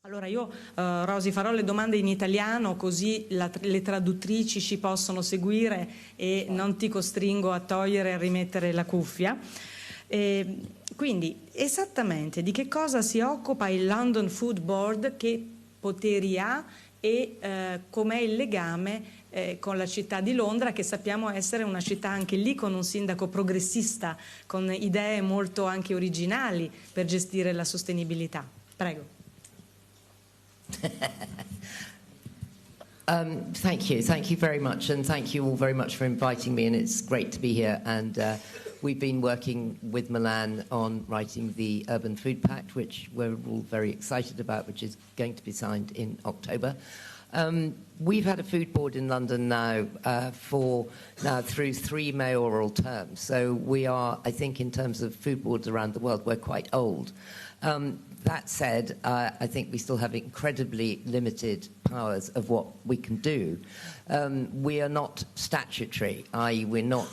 Allora io, Rosie, farò le domande in italiano così le traduttrici ci possono seguire e non ti costringo a togliere e a rimettere la cuffia. Quindi, esattamente di che cosa si occupa il London Food Board, che poteri ha e com'è il legame con la città di Londra, che sappiamo essere una città anche lì con un sindaco progressista, con idee molto anche originali per gestire la sostenibilità. Prego. Thank you very much, and thank you all very much for inviting me, and it's great to be here. And we've been working with Milan on writing the Urban Food Pact, which we're all very excited about, which is going to be signed in October. We've had a food board in London now through 3 mayoral terms, so we are, I think, in terms of food boards around the world, we're quite old. That said, I think we still have incredibly limited powers of what we can do. We are not statutory, i.e. we're not,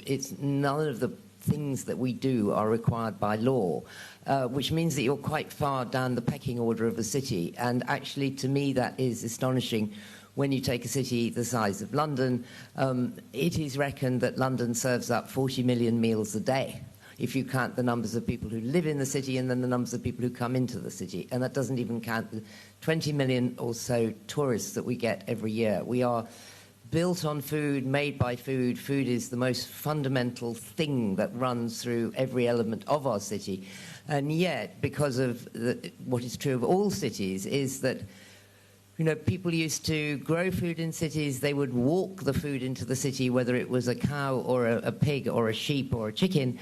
it's none of the things that we do are required by law, which means that you're quite far down the pecking order of a city. And actually, to me, that is astonishing. When you take a city the size of London, it is reckoned that London serves up 40 million meals a day, if you count the numbers of people who live in the city and then the numbers of people who come into the city. And that doesn't even count the 20 million or so tourists that we get every year. We are built on food, made by food. Food is the most fundamental thing that runs through every element of our city. And yet, because of what is true of all cities, is that people used to grow food in cities. They would walk the food into the city, whether it was a cow or a pig or a sheep or a chicken.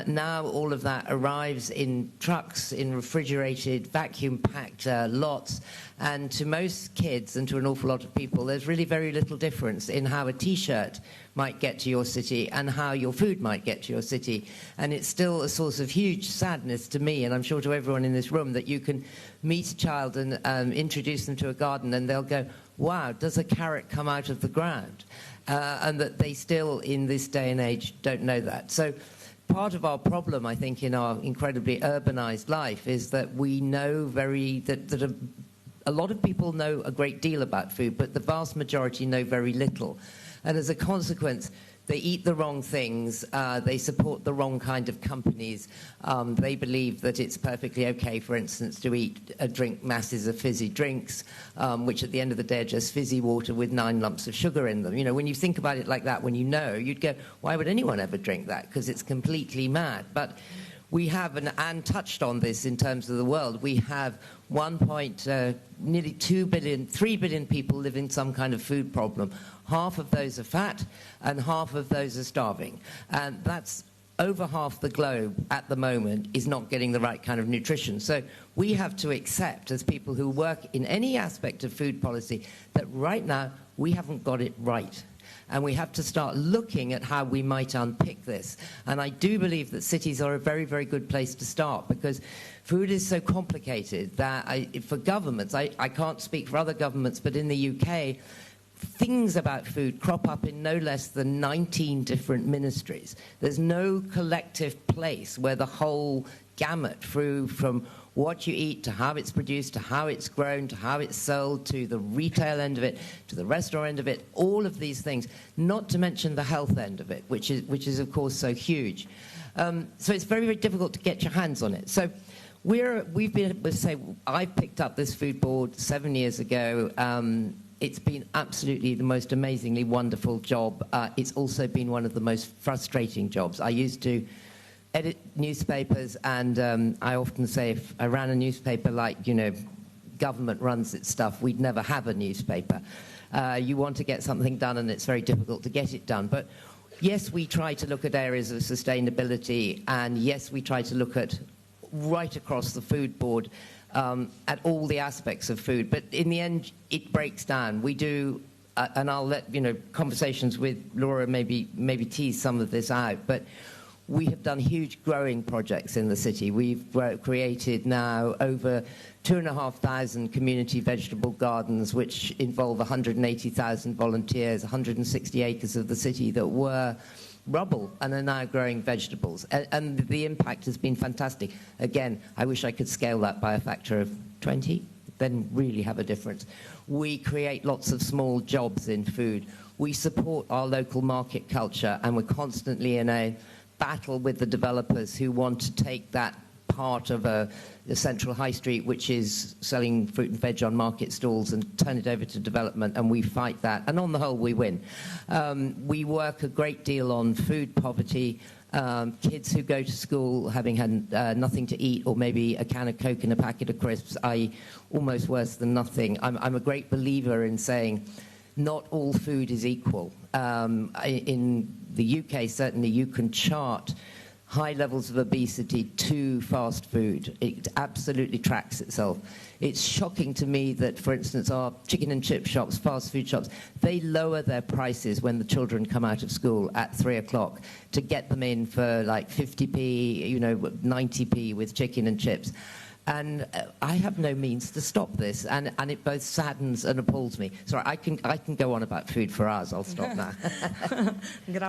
Now all of that arrives in trucks, in refrigerated, vacuum-packed lots. And to most kids and to an awful lot of people, there's really very little difference in how a T-shirt might get to your city and how your food might get to your city. And it's still a source of huge sadness to me, and I'm sure to everyone in this room, that you can meet a child and introduce them to a garden and they'll go, wow, does a carrot come out of the ground? And that they still, in this day and age, don't know that. So part of our problem, I think, in our incredibly urbanized life is that we know a lot of people know a great deal about food, but the vast majority know very little. And as a consequence, they eat the wrong things, they support the wrong kind of companies, they believe that it's perfectly okay, for instance, to drink masses of fizzy drinks, which at the end of the day are just fizzy water with 9 lumps of sugar in them. When you think about it like that, when you'd go, why would anyone ever drink that? Because it's completely mad. But we have, and Anne touched on this in terms of the world, we have nearly 3 billion people live in some kind of food problem. Half of those are fat and half of those are starving. And that's over half the globe at the moment is not getting the right kind of nutrition. So we have to accept, as people who work in any aspect of food policy, that right now we haven't got it right. And we have to start looking at how we might unpick this. And I do believe that cities are a very, very good place to start, because food is so complicated that for governments, I can't speak for other governments, but in the UK, things about food crop up in no less than 19 different ministries. There's no collective place where the whole gamut through from what you eat to how it's produced, to how it's grown, to how it's sold, to the retail end of it, to the restaurant end of it, all of these things, not to mention the health end of it, which is of course so huge. So it's very, very difficult to get your hands on it. So we've been able to say, I picked up this food board 7 years ago. It's been absolutely the most amazingly wonderful job. It's also been one of the most frustrating jobs. I used to edit newspapers, and I often say if I ran a newspaper like, government runs its stuff, we'd never have a newspaper. You want to get something done, and it's very difficult to get it done. But yes, we try to look at areas of sustainability, and yes, we try to look at right across the food board at all the aspects of food. But in the end, it breaks down. We do, and I'll let conversations with Laura maybe tease some of this out, but we have done huge growing projects in the city. We've created now over 2,500 community vegetable gardens, which involve 180,000 volunteers, 160 acres of the city that were rubble and are now growing vegetables. And the impact has been fantastic. Again, I wish I could scale that by a factor of 20, then really have a difference. We create lots of small jobs in food. We support our local market culture, and we're constantly in a battle with the developers who want to take that part of the central high street, which is selling fruit and veg on market stalls, and turn it over to development, and we fight that. And on the whole, we win. We work a great deal on food poverty. Kids who go to school having had nothing to eat, or maybe a can of Coke and a packet of crisps, i.e. almost worse than nothing. I'm a great believer in saying not all food is equal. In the UK, certainly, you can chart high levels of obesity to fast food. It absolutely tracks itself. It's shocking to me that, for instance, our chicken and chip shops, fast food shops, they lower their prices when the children come out of school at 3 o'clock to get them in for like 50p, 90p with chicken and chips. And I have no means to stop this, and it both saddens and appalls me. Sorry, I can go on about food for hours. I'll stop now.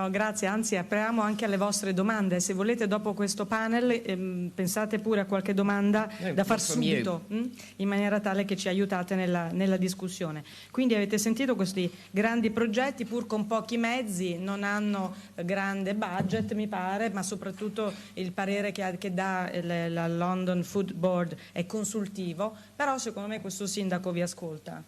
Grazie, anzi apriamo anche alle vostre domande. Se volete dopo questo panel pensate pure a qualche domanda da far subito, in maniera tale che ci aiutate nella discussione. Quindi avete sentito questi grandi progetti, pur con pochi mezzi, non hanno grande budget mi pare, ma soprattutto il parere che dà la London Food Board è consultivo, però secondo me questo sindaco vi ascolta.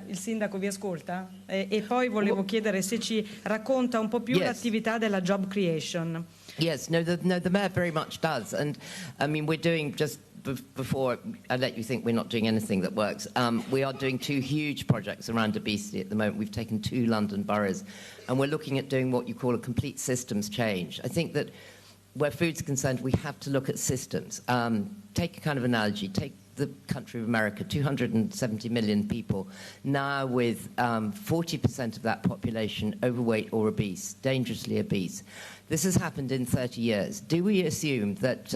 Il sindaco vi ascolta? E poi volevo chiedere se ci racconta un po' più l'attività della job creation. Yes, the mayor very much does, and I mean we're doing just before I let you think we're not doing anything that works. We are doing 2 huge projects around obesity at the moment. We've taken 2 London boroughs, and we're looking at doing what you call a complete systems change. I think that where food's concerned, we have to look at systems. Take a kind of analogy. Take the country of America, 270 million people, now with 40% of that population overweight or obese, dangerously obese. This has happened in 30 years. Do we assume that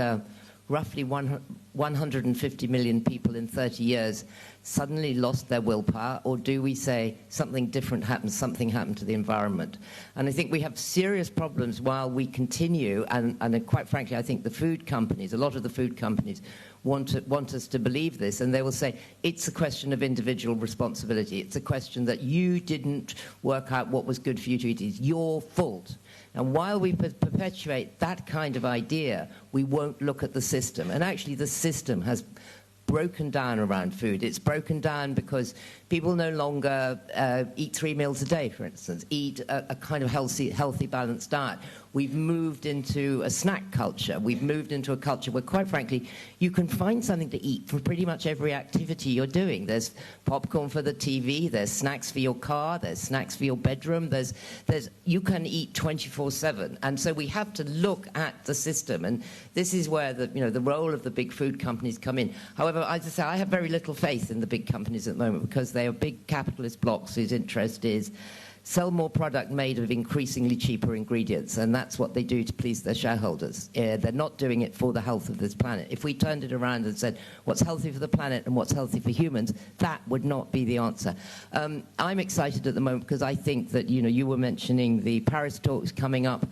roughly 150 million people in 30 years suddenly lost their willpower, or do we say something different happened, something happened to the environment? And I think we have serious problems while we continue, and quite frankly, I think the food companies, a lot of the food companies, want us to believe this, and they will say, it's a question of individual responsibility. It's a question that you didn't work out what was good for you to eat. It's your fault. And while we perpetuate that kind of idea, we won't look at the system. And actually, the system has broken down around food. It's broken down because people no longer eat 3 meals a day, for instance, eat a kind of healthy, balanced diet. We've moved into a snack culture. We've moved into a culture where, quite frankly, you can find something to eat for pretty much every activity you're doing. There's popcorn for the TV, there's snacks for your car, there's snacks for your bedroom, you can eat 24/7. And so we have to look at the system, and this is where the role of the big food companies come in. However, as I say, I have very little faith in the big companies at the moment, because they are big capitalist blocks whose interest is sell more product made of increasingly cheaper ingredients, and that's what they do to please their shareholders. They're not doing it for the health of this planet. If we turned it around and said what's healthy for the planet and what's healthy for humans, that would not be the answer. I'm excited at the moment because I think that you were mentioning the Paris talks coming up.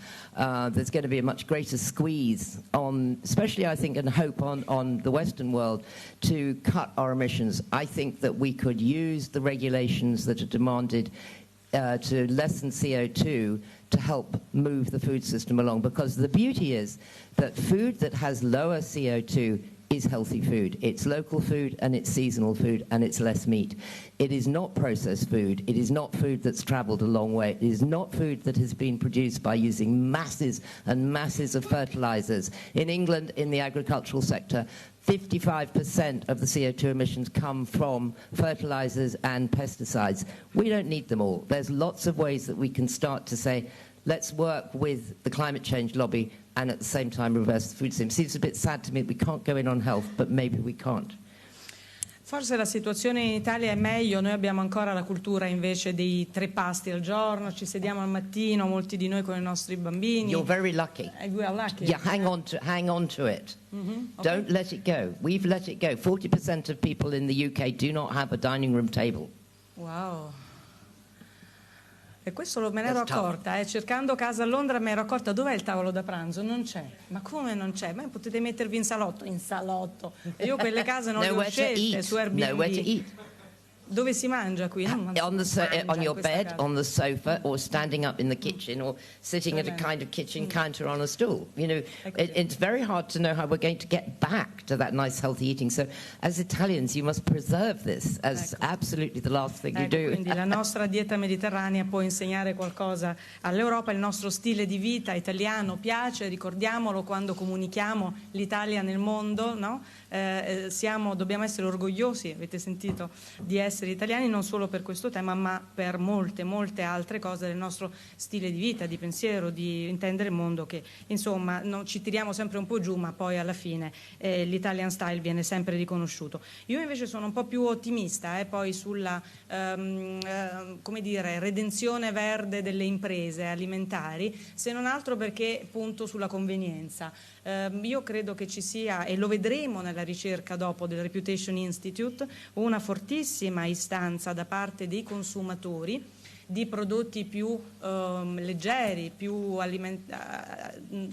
There's going to be a much greater squeeze on, especially I think and hope on the Western world, to cut our emissions. I think that we could use the regulations that are demanded to lessen CO2 to help move the food system along, because the beauty is that food that has lower CO2 is healthy food. It's local food, and it's seasonal food, and it's less meat. It is not processed food. It is not food that's traveled a long way. It is not food that has been produced by using masses and masses of fertilizers. In England, in the agricultural sector, 55% of the CO2 emissions come from fertilizers and pesticides. We don't need them all. There's lots of ways that we can start to say, let's work with the climate change lobby and at the same time reverse the food system. Seems a bit sad to me that we can't go in on health, but maybe we can't. Forse la situazione in Italia è meglio, noi abbiamo ancora la cultura invece dei 3 pasti al giorno, ci sediamo al mattino, molti di noi con i nostri bambini. You're very lucky. We are lucky. Yeah, hang on to it. Okay. Don't let it go. We've let it go. 40% of people in the UK do not have a dining room table. Wow. E questo me ne ero accorta, cercando casa a Londra mi ero accorta dov'è il tavolo da pranzo, non c'è. Ma come non c'è? Ma potete mettervi in salotto, E io quelle case non le ho scelte su Airbnb. Nowhere to eat. Dove si mangia qui? On your bed, on the sofa, or standing up in the kitchen, or sitting at a kind of kitchen counter on a stool. You know, it's very hard to know how we're going to get back to that nice, healthy eating. So, as Italians, you must preserve this as absolutely the last thing you do. Quindi la nostra dieta mediterranea può insegnare qualcosa all'Europa, il nostro stile di vita italiano piace, ricordiamolo quando comunichiamo l'Italia nel mondo, no? Dobbiamo essere orgogliosi, avete sentito, di essere italiani non solo per questo tema ma per molte altre cose del nostro stile di vita, di pensiero, di intendere il mondo, che insomma ci tiriamo sempre un po' giù ma poi alla fine l'Italian style viene sempre riconosciuto. Io invece sono un po' più ottimista poi sulla come dire, redenzione verde delle imprese alimentari, se non altro perché punto sulla convenienza. Io credo che ci sia, e lo vedremo nella ricerca dopo del Reputation Institute, una fortissima istanza da parte dei consumatori di prodotti più leggeri, più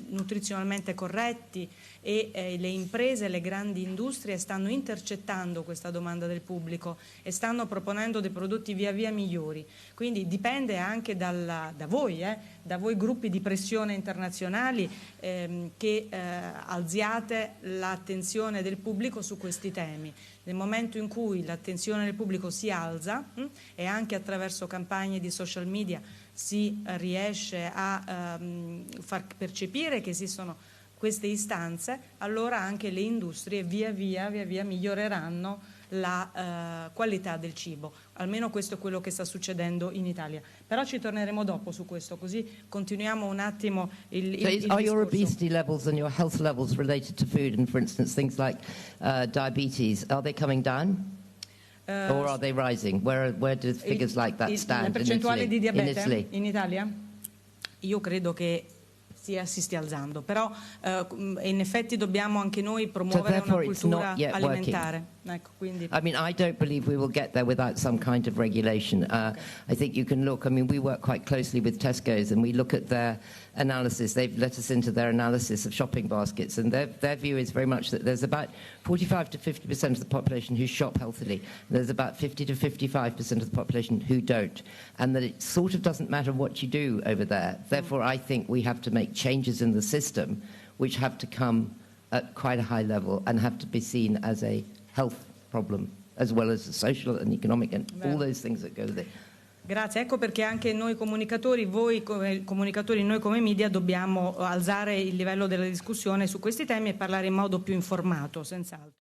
nutrizionalmente corretti, e le imprese, le grandi industrie stanno intercettando questa domanda del pubblico e stanno proponendo dei prodotti via via migliori. Quindi dipende anche da voi gruppi di pressione internazionali che alziate l'attenzione del pubblico su questi temi. Nel momento in cui l'attenzione del pubblico si alza e anche attraverso campagne di social media si riesce a far percepire che esistono queste istanze, allora anche le industrie via via miglioreranno la qualità del cibo. Almeno questo è quello che sta succedendo in Italia. Però ci torneremo dopo su questo, così continuiamo un attimo il discorso. Are your obesity levels and your health levels related to food, and for instance things like diabetes, are they coming down? Or are they rising? Where do figures like that stand? La percentuale di diabete in Italia? Io credo che si stia alzando, però in effetti dobbiamo anche noi promuovere una cultura alimentare. Ecco, quindi. I mean, I don't believe we will get there without some kind of regulation. I think you can look, I mean, we work quite closely with Tesco's and we look at their analysis. They've let us into their analysis of shopping baskets, and their view is very much that there's about 45 to 50% of the population who shop healthily. There's about 50 to 55% of the population who don't, and that it sort of doesn't matter what you do over there. Therefore, I think we have to make changes in the system which have to come at quite a high level and have to be seen as a health problem as well as social and economic and all those things that go with it. Grazie, ecco perché anche noi comunicatori, voi come comunicatori, noi come media dobbiamo alzare il livello della discussione su questi temi e parlare in modo più informato, senz'altro.